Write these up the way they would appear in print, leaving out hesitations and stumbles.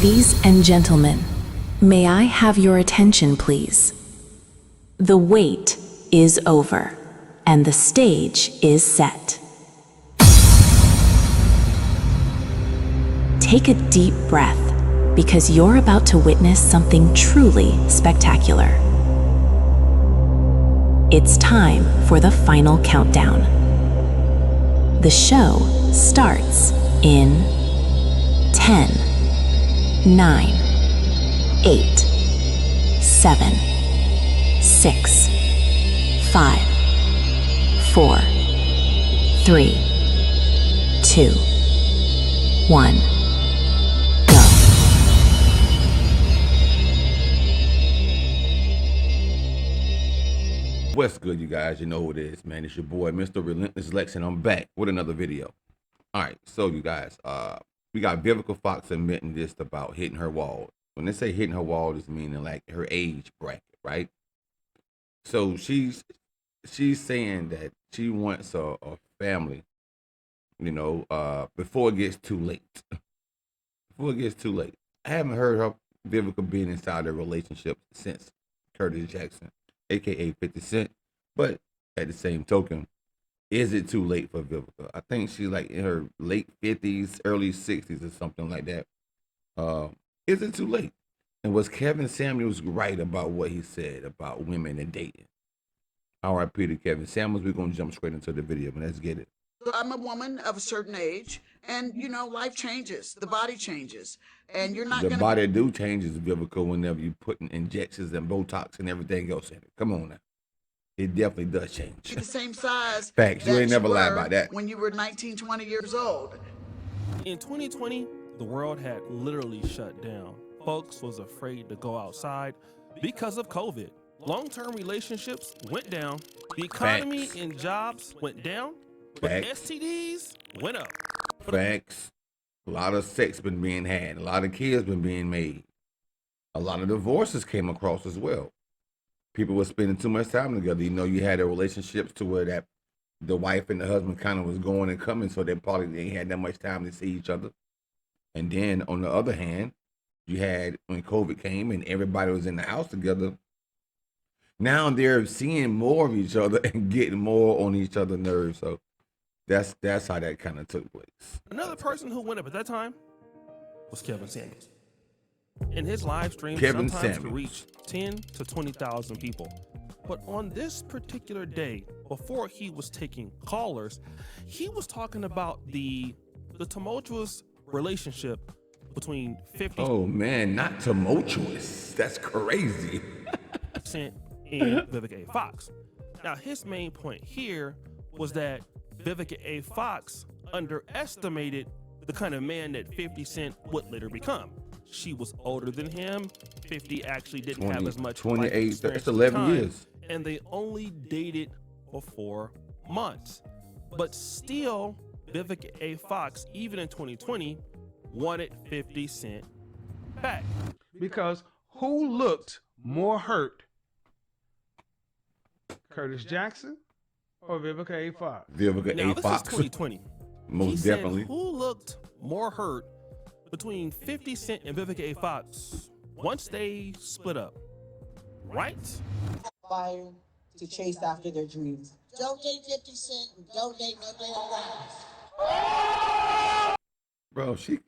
Ladies and gentlemen, may I have your attention, please? The wait is over, and the stage is set. Take a deep breath, because you're about to witness something truly spectacular. It's time for the final countdown. The show starts in 10, 9, 8, 7, 6, 5, 4, 3, 2, 1, go. What's good, you guys? You know who it is, man. It's your boy, Mr. Relentless Lex, and I'm back with another video. All right, so you guys, we got Vivica Fox admitting this about hitting her wall. When they say hitting her wall, it's meaning like her age bracket, right? So she's saying that she wants a family, you know, before it gets too late. Before it gets too late. I haven't heard her Vivica being inside a relationship since Curtis Jackson, aka 50 Cent. But at the same token, is it too late for Vivica? I think she's like in her late 50s, early 60s or something like that. Is it too late? And was Kevin Samuels right about what he said about women and dating? R.I.P. to Kevin Samuels. We're going to jump straight into the video, but let's get it. I'm a woman of a certain age, and you know, life changes, the body changes, and you're not The gonna body do changes, Vivica, whenever you putting injections and Botox and everything else in it. Come on now. It definitely does change. be the same size. Facts. You that ain't never lied were about that. when you were 19, 20 years old. In 2020, the world had literally shut down. Folks was afraid to go outside because of COVID. Long-term relationships went down. The economy Facts. and jobs went down, but Facts. STDs went up. Facts. A lot of sex been being had. A lot of kids been being made. A lot of divorces came across as well. People were spending too much time together. You know, you had a relationships to where that the wife and the husband kind of was going and coming, so they probably ain't had that much time to see each other. And then on the other hand, you had when COVID came and everybody was in the house together. Now they're seeing more of each other and getting more on each other's nerves. So that's how that kind of took place. Another person who went up at that time was Kevin Samuels. In his live stream, Kevin sometimes Samuels could reach 10 to 20,000 people. But on this particular day, before he was taking callers, he was talking about the tumultuous relationship between 50 Oh man, not tumultuous. That's crazy. Cent and Vivica A. Fox. Now, his main point here was that Vivica A. Fox underestimated the kind of man that 50 Cent would later become. She was older than him. 50 actually didn't have as much 28, life experience that's at the 11 time, years. and they only dated for 4 months. But still, Vivica A. Fox, even in 2020, wanted 50 Cent back. Because who looked more hurt, Curtis Jackson or Vivica A. Fox? Vivica Now, A. this Fox. is 2020. Most He said, definitely. who looked more hurt between 50 Cent and Vivica A. Fox once they split up? Right? Fire to chase after their dreams. Don't date 50 Cent and don't date no damn rappers. Bro, she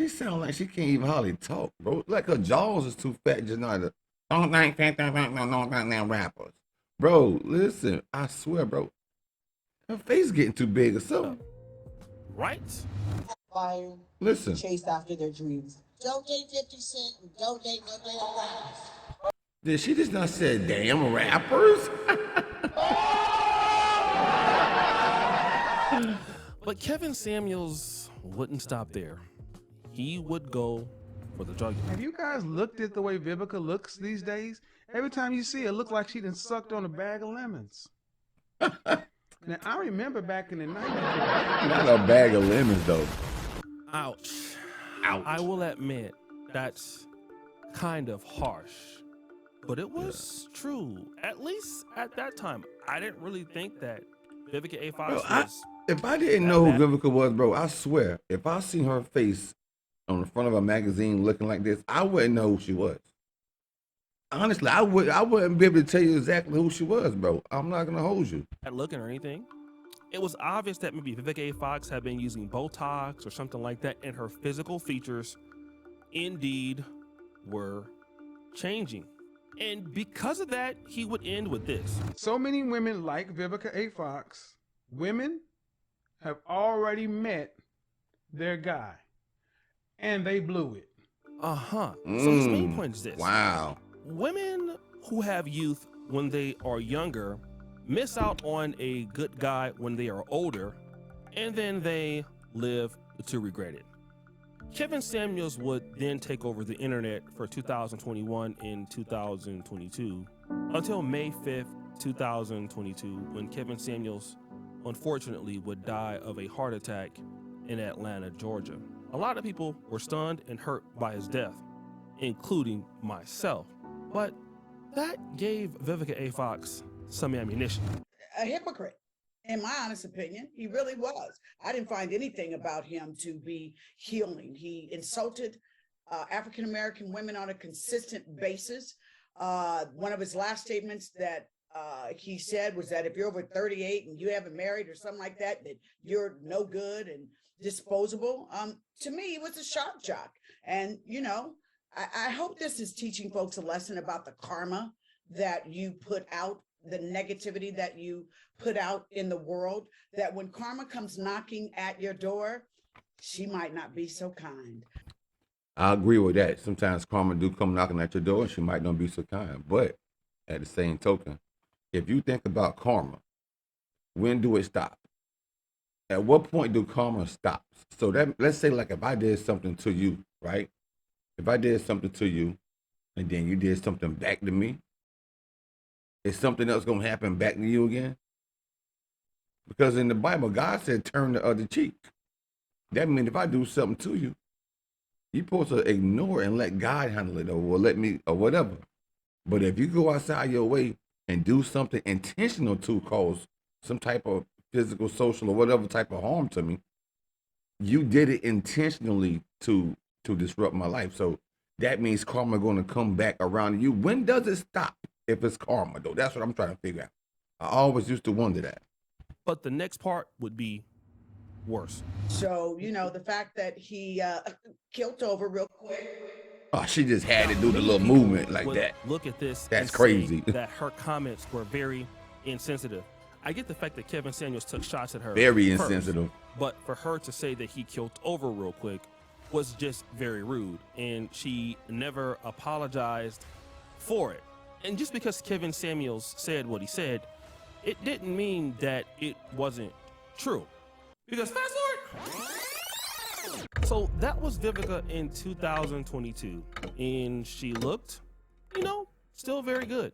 sound like she can't even hardly talk, bro. Like her jaws is too fat, just not to don't rappers. Bro, listen, I swear, bro. Her face getting too big or something. Right? Fire Listen. to chase after their dreams. Don't date 50 Cent and don't date no damn rappers. Did she just not say damn rappers? But Kevin Samuels wouldn't stop there. He would go for the jugular. Have you guys looked at the way Vivica looks these days? Every time you see her, it looks like she done sucked on a bag of lemons. Now, I remember back in the 90s. Not a bag of lemons, though. Ouch. Ouch. I will admit, that's kind of harsh. But it was true. At least at that time. I didn't really think that Vivica A. Fox Bro, was If I didn't know who Vivica was, bro, I swear, if I seen her face on the front of a magazine looking like this, I wouldn't know who she was. Honestly, I wouldn't be able to tell you exactly who she was, bro. I'm not gonna hold you. At looking or anything, it was obvious that maybe Vivica A. Fox had been using Botox or something like that, and her physical features indeed were changing. And because of that, he would end with this. So many women like Vivica A. Fox, women have already met their guy, and they blew it. So his main point is this. Wow. Women who have youth when they are younger miss out on a good guy when they are older, and then they live to regret it. Kevin Samuels would then take over the internet for 2021 and 2022 until May 5th, 2022, when Kevin Samuels unfortunately would die of a heart attack in Atlanta, Georgia. A lot of people were stunned and hurt by his death, including myself. But that gave Vivica A. Fox some ammunition. A hypocrite, in my honest opinion. He really was. I didn't find anything about him to be healing. He insulted African American women on a consistent basis. One of his last statements that he said was that if you're over 38 and you haven't married or something like that, that you're no good and disposable. To me, he was a shock jock. And, you know, I hope this is teaching folks a lesson about the karma that you put out, the negativity that you put out in the world, that when karma comes knocking at your door, she might not be so kind. I agree with that. Sometimes karma do come knocking at your door and she might not be so kind. But at the same token, if you think about karma, when do it stop? At what point do karma stop? So that, let's say like if I did something to you, right? If I did something to you and then you did something back to me, is something else gonna happen back to you again? Because in the Bible, God said turn the other cheek. That means if I do something to you, you're supposed to ignore and let God handle it, or let me, or whatever. But if you go outside your way and do something intentional to cause some type of physical, social, or whatever type of harm to me, you did it intentionally to disrupt my life. So that means karma going to come back around you. When does it stop if it's karma, though? That's what I'm trying to figure out. I always used to wonder that. But the next part would be worse. So, you know, the fact that he killed over real quick. Oh, she just had to Now, do the many little people movement like would that. Look at this. That's and say crazy. That her comments were very insensitive. I get the fact that Kevin Samuels took shots at her. Very first, insensitive. But for her to say that he killed over real quick was just very rude, and she never apologized for it. And just because Kevin Samuels said what he said, it didn't mean that it wasn't true. Because fast forward. So that was Vivica in 2022, and she looked, you know, still very good.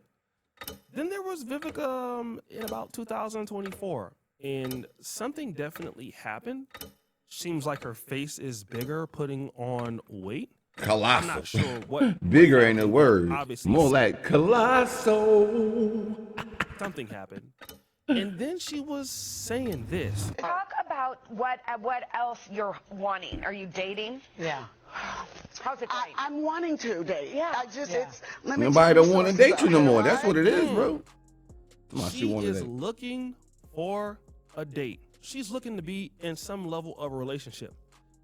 Then there was Vivica in about 2024, and something definitely happened. Seems like her face is bigger, putting on weight. Colossal. I'm not sure what. Bigger ain't a word. Obviously, More like colossal. something happened. And then she was saying this. Talk about what else you're wanting. Are you dating? Yeah. How's it going? I'm wanting to date. Yeah. I just, Yeah. it's, let me Nobody tell don't want to something date you no about more. it, That's all what it right? is, bro. Come on, She wanted is it. looking for a date. She's looking to be in some level of a relationship.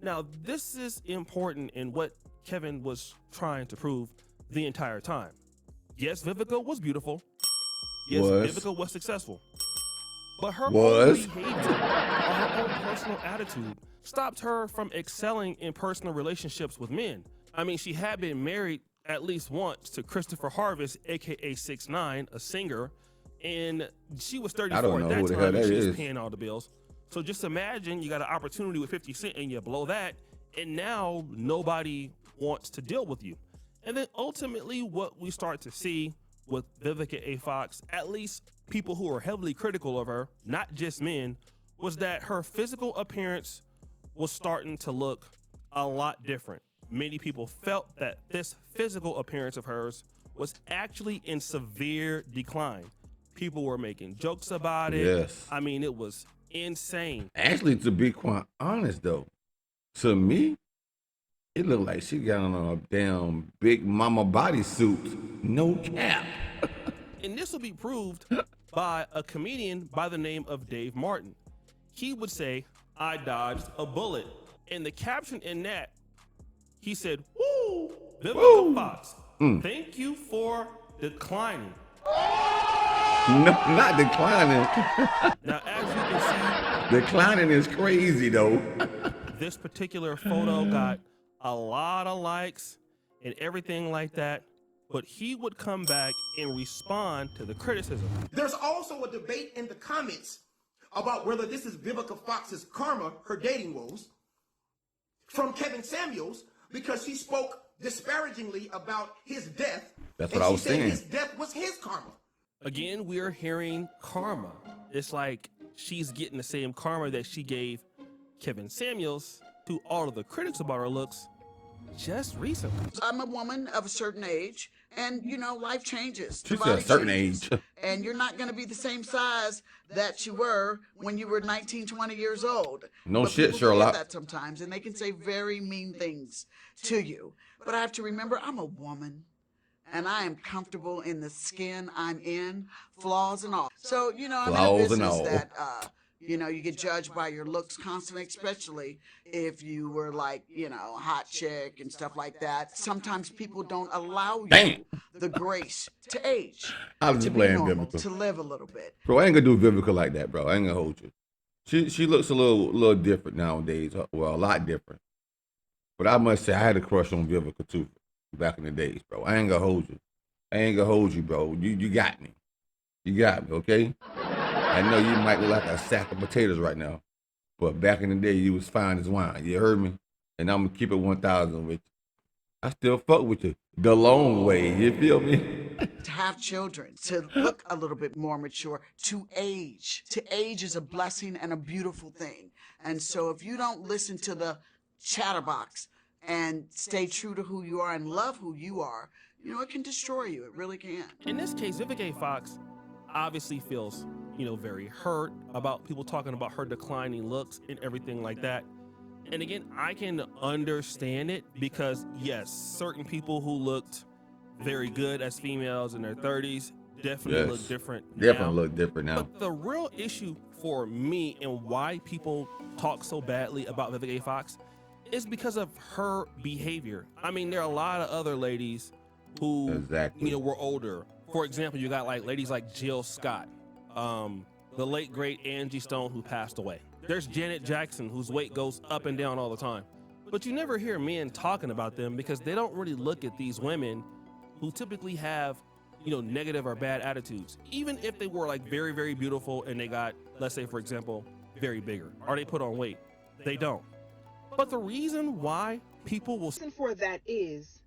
Now, this is important in what Kevin was trying to prove the entire time. Yes, Vivica was beautiful. Yes, Was. Vivica was successful. But her Was. own behavior or her own personal attitude stopped her from excelling in personal relationships with men. I mean, she had been married at least once to Christopher Harvest, aka 6ix9ine, a singer, and she was 34 I don't know at that who the time, hell and that she was is. paying all the bills. So just imagine you got an opportunity with 50 Cent and you blow that, and now nobody wants to deal with you. And then ultimately what we start to see with Vivica A. Fox, at least people who are heavily critical of her, not just men, was that her physical appearance was starting to look a lot different. Many people felt that this physical appearance of hers was actually in severe decline. People were making jokes about it. Yes. I mean, it was insane. Actually, to be quite honest though, to me, it looked like she got on a damn big mama bodysuit. No cap. And this will be proved by a comedian by the name of Dave Martin. He would say, "I dodged a bullet." And the caption in that, he said, "Woo, Vivica Fox, thank you for declining." No, not declining. Now, as you can Declining is crazy though. see, this particular photo got a lot of likes and everything like that, but he would come back and respond to the criticism. There's also a debate in the comments about whether this is Vivica Fox's karma, her dating woes, from Kevin Samuels, because she spoke disparagingly about his death. That's what I was she said saying. his death was his karma. Again, we're hearing karma. It's like she's getting the same karma that she gave Kevin Samuels to all of the critics about her looks just recently. I'm a woman of a certain age, and you know, life changes. She The said a body certain changes. age. And you're not going to be the same size that you were when you were 19, 20 years old. No But shit, people forget Sherlock. that sometimes, and they can say very mean things to you. But I have to remember, I'm a woman. And I am comfortable in the skin I'm in, flaws and all. So, you know, I'm in a Flaws and business all. that, you know, you get judged by your looks constantly, especially if you were like, you know, hot chick and stuff like that. Sometimes people don't allow you Damn. the grace to age, I was to just be playing normal, Vivica. to live a little bit. Bro, I ain't gonna do Vivica like that, bro. I ain't gonna hold you. She looks a little different nowadays. Well, a lot different. But I must say, I had a crush on Vivica too, back in the days, bro. I ain't gonna hold you. I ain't gonna hold you, bro. You got me. You got me, okay? I know you might look like a sack of potatoes right now, but back in the day, you was fine as wine. You heard me? And I'm gonna keep it 1,000 with you. I still fuck with you the long way. You feel me? To have children, to look a little bit more mature, to age. To age is a blessing and a beautiful thing. And so if you don't listen to the chatterbox and stay true to who you are and love who you are, you know, it can destroy you. It really can. In this case, Vivica A. Fox obviously feels, you know, very hurt about people talking about her declining looks and everything like that. And again, I can understand it because, yes, certain people who looked very good as females in their 30s definitely Yes. look different Definitely now. look different now. But the real issue for me and why people talk so badly about Vivica A. Fox is because of her behavior. I mean, there are a lot of other ladies who, Exactly. you know, were older. For example, you got like ladies like Jill Scott, the late great Angie Stone who passed away. There's Janet Jackson, whose weight goes up and down all the time. But you never hear men talking about them because they don't really look at these women who typically have, you know, negative or bad attitudes. Even if they were like very, very beautiful and they got, let's say for example, very bigger, or they put on weight, they don't. But the reason why people will reason for that is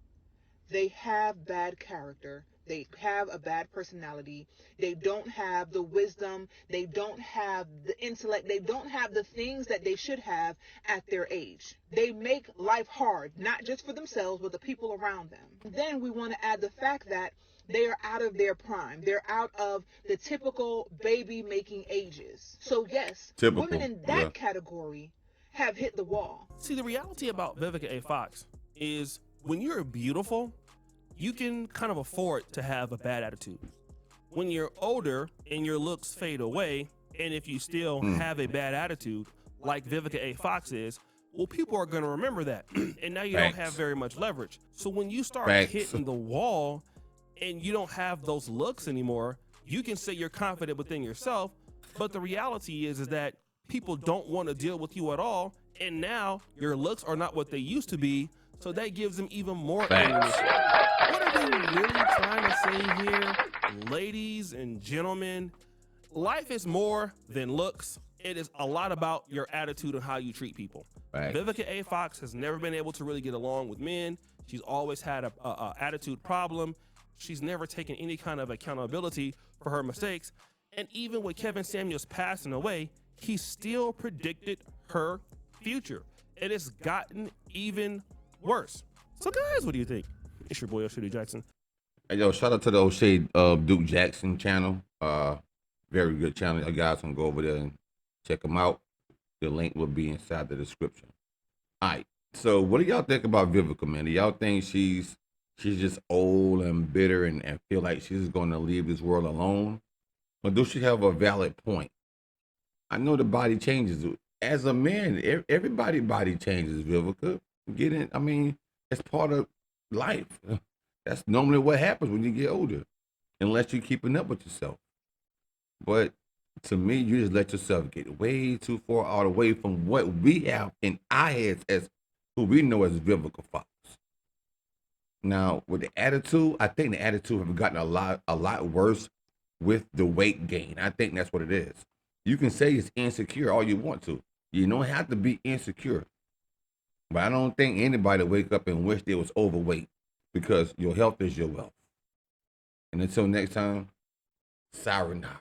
they have bad character. They have a bad personality. They don't have the wisdom. They don't have the intellect. They don't have the things that they should have at their age. They make life hard, not just for themselves, but the people around them. Then we want to add the fact that they are out of their prime. They're out of the typical baby making ages. So yes, Typical, women in that yeah. category have hit the wall. see. The reality about Vivica A. Fox is when you're beautiful, you can kind of afford to have a bad attitude. When you're older and your looks fade away, and if you still have a bad attitude, like Vivica A. Fox is, well, people are going to remember that. And now you don't Facts. have very much leverage. So when you start Facts. hitting the wall and you don't have those looks anymore, you can say you're confident within yourself, but the reality is that people don't want to deal with you at all, and now your looks are not what they used to be, so that gives them even more Facts. ammunition. What are they really trying to say here, ladies and gentlemen? Life is more than looks. It is a lot about your attitude and how you treat people. Facts. Vivica A. Fox has never been able to really get along with men. She's always had a attitude problem. She's never taken any kind of accountability for her mistakes. And even with Kevin Samuels passing away, he still predicted her future. It has gotten even worse. So guys, what do you think? It's your boy O'Shea Jackson. Hey, yo, shout out to the O'Shea Duke Jackson channel. Very good channel. You guys can go over there and Check them out. The link will be inside the description. All right. So what do y'all think about Vivica, man? Do y'all think she's just old and bitter and feel like she's going to leave this world alone? Or does she have a valid point? I know the body changes. As a man, everybody body changes, Vivica. Get in. I mean, it's part of life. That's normally what happens when you get older, unless you're keeping up with yourself. But to me, you just let yourself get way too far out away from what we have in our heads as who we know as Vivica Fox. Now, with the attitude, I think the attitude have gotten a lot worse with the weight gain. I think that's what it is. You can say it's insecure all you want to. You don't have to be insecure. But I don't think anybody wake up and wish they was overweight because your health is your wealth. And until next time, sayonara.